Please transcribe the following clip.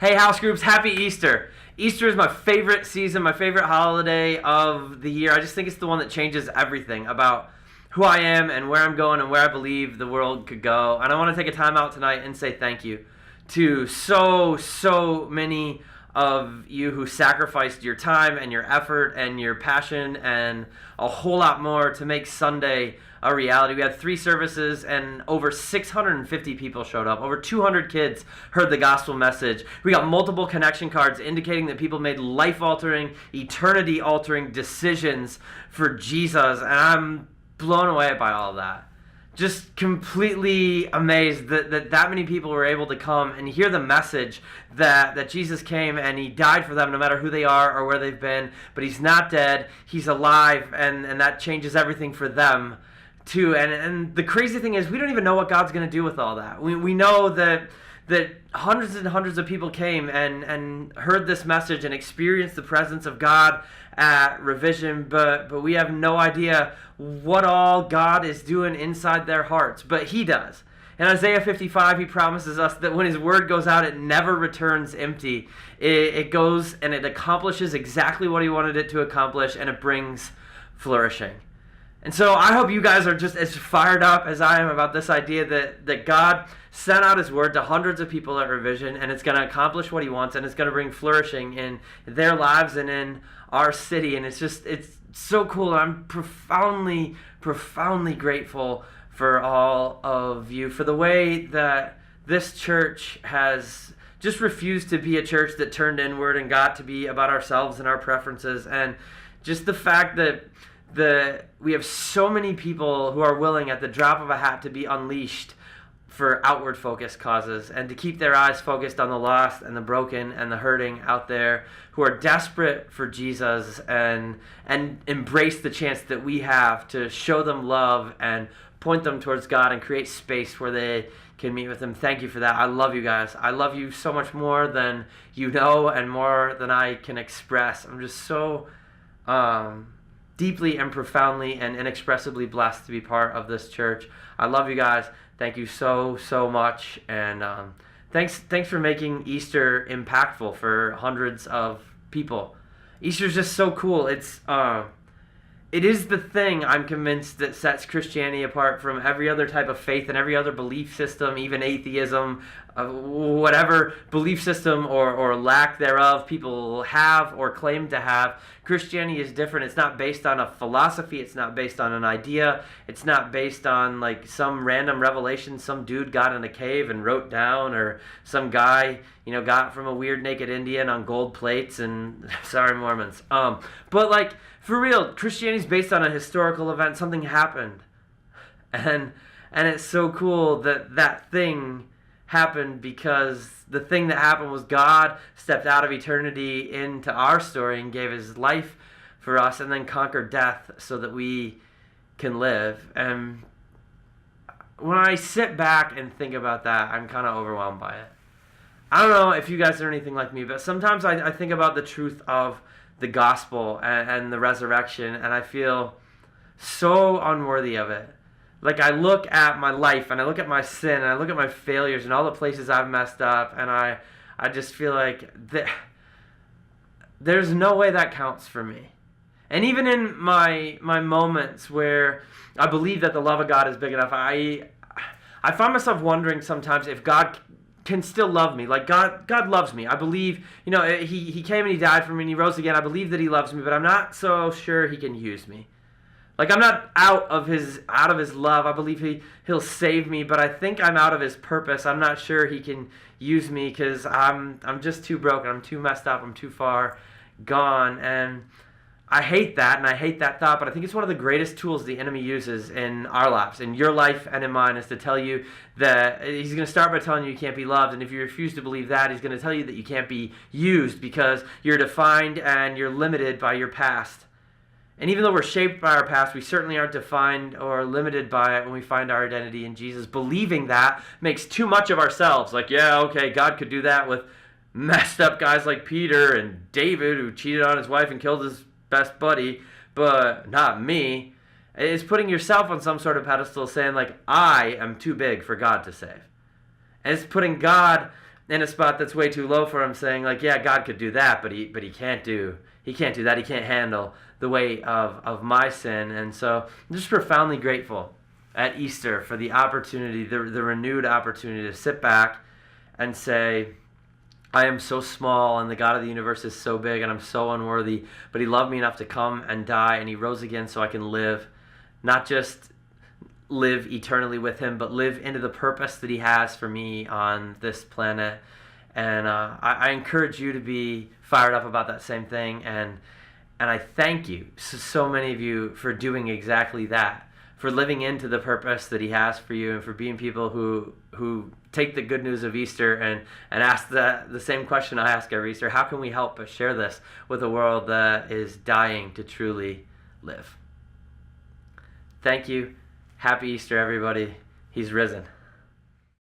Hey, house groups, happy Easter. Easter is my favorite season, my favorite holiday of the year. I just think it's the one that changes everything about who I am and where I'm going and where I believe the world could go. And I want to take a time out tonight and say thank you to so many of you who sacrificed your time and your effort and your passion and a whole lot more to make Sunday a reality. We had 3 services and over 650 people showed up. Over 200 kids heard the gospel message. We got multiple connection cards indicating that people made life-altering, eternity-altering decisions for Jesus, and I'm blown away by all of that. Just completely amazed that many people were able to come and hear the message that Jesus came and he died for them no matter who they are or where they've been, but he's not dead, he's alive, and that changes everything for them too. And the crazy thing is we don't even know what God's going to do with all that. We know that hundreds and hundreds of people came and heard this message and experienced the presence of God at Revision, but we have no idea what all God is doing inside their hearts, but he does. In Isaiah 55, he promises us that when his word goes out, it never returns empty. It goes and it accomplishes exactly what he wanted it to accomplish, and it brings flourishing. And so I hope you guys are just as fired up as I am about this idea that God sent out his word to hundreds of people at Revision, and it's going to accomplish what he wants, and it's going to bring flourishing in their lives and in our city. And it's so cool. I'm profoundly grateful for all of you, for the way that this church has just refused to be a church that turned inward and got to be about ourselves and our preferences, and just the fact that we have so many people who are willing at the drop of a hat to be unleashed for outward focused causes and to keep their eyes focused on the lost and the broken and the hurting out there who are desperate for Jesus and embrace the chance that we have to show them love and point them towards God and create space where they can meet with him. Thank you for that. I love you guys. I love you so much more than you know and more than I can express. I'm just so deeply and profoundly and inexpressibly blessed to be part of this church. I love you guys. Thank you so much, and thanks for making Easter impactful for hundreds of people. Easter's just so cool. It is the thing, I'm convinced, that sets Christianity apart from every other type of faith and every other belief system, even atheism, whatever belief system or lack thereof people have or claim to have. Christianity is different. It's not based on a philosophy. It's not based on an idea. It's not based on like some random revelation some dude got in a cave and wrote down, or some guy got from a weird naked Indian on gold plates, and sorry Mormons. But like for real, Christianity is based on a historical event. Something happened, and it's so cool that thing happened because the thing that happened was God stepped out of eternity into our story and gave his life for us and then conquered death so that we can live. And when I sit back and think about that, I'm kind of overwhelmed by it. I don't know if you guys are anything like me, but sometimes I think about the truth of the gospel and the resurrection, and I feel so unworthy of it. Like I look at my life and I look at my sin and I look at my failures and all the places I've messed up, and I just feel like there's no way that counts for me. And even in my moments where I believe that the love of God is big enough, I find myself wondering sometimes if God can still love me. Like God loves me. I believe, he came and he died for me and he rose again. I believe that he loves me, but I'm not so sure he can use me. Like I'm not out of his love. I believe he'll save me, but I think I'm out of his purpose. I'm not sure he can use me because I'm just too broken. I'm too messed up. I'm too far gone, and I hate that, and I hate that thought. But I think it's one of the greatest tools the enemy uses in our lives, in your life and in mine, is to tell you that he's going to start by telling you can't be loved, and if you refuse to believe that, he's going to tell you that you can't be used because you're defined and you're limited by your past. And even though we're shaped by our past, we certainly aren't defined or limited by it when we find our identity in Jesus. Believing that makes too much of ourselves. Like, yeah, okay, God could do that with messed up guys like Peter and David, who cheated on his wife and killed his best buddy, but not me. It's putting yourself on some sort of pedestal saying, like, I am too big for God to save. And it's putting God in a spot that's way too low for him, saying like, yeah, God could do that, but he can't do that. He can't handle the weight of my sin. And so I'm just profoundly grateful at Easter for the opportunity, the renewed opportunity to sit back and say, I am so small and the God of the universe is so big and I'm so unworthy, but he loved me enough to come and die, and he rose again so I can live, not just live eternally with him, but live into the purpose that he has for me on this planet. And I encourage you to be fired up about that same thing, and I thank you, so many of you, for doing exactly that, for living into the purpose that he has for you, and for being people who take the good news of Easter and ask the same question I ask every Easter: how can we help but share this with a world that is dying to truly live? Thank you. Happy Easter, everybody. He's risen.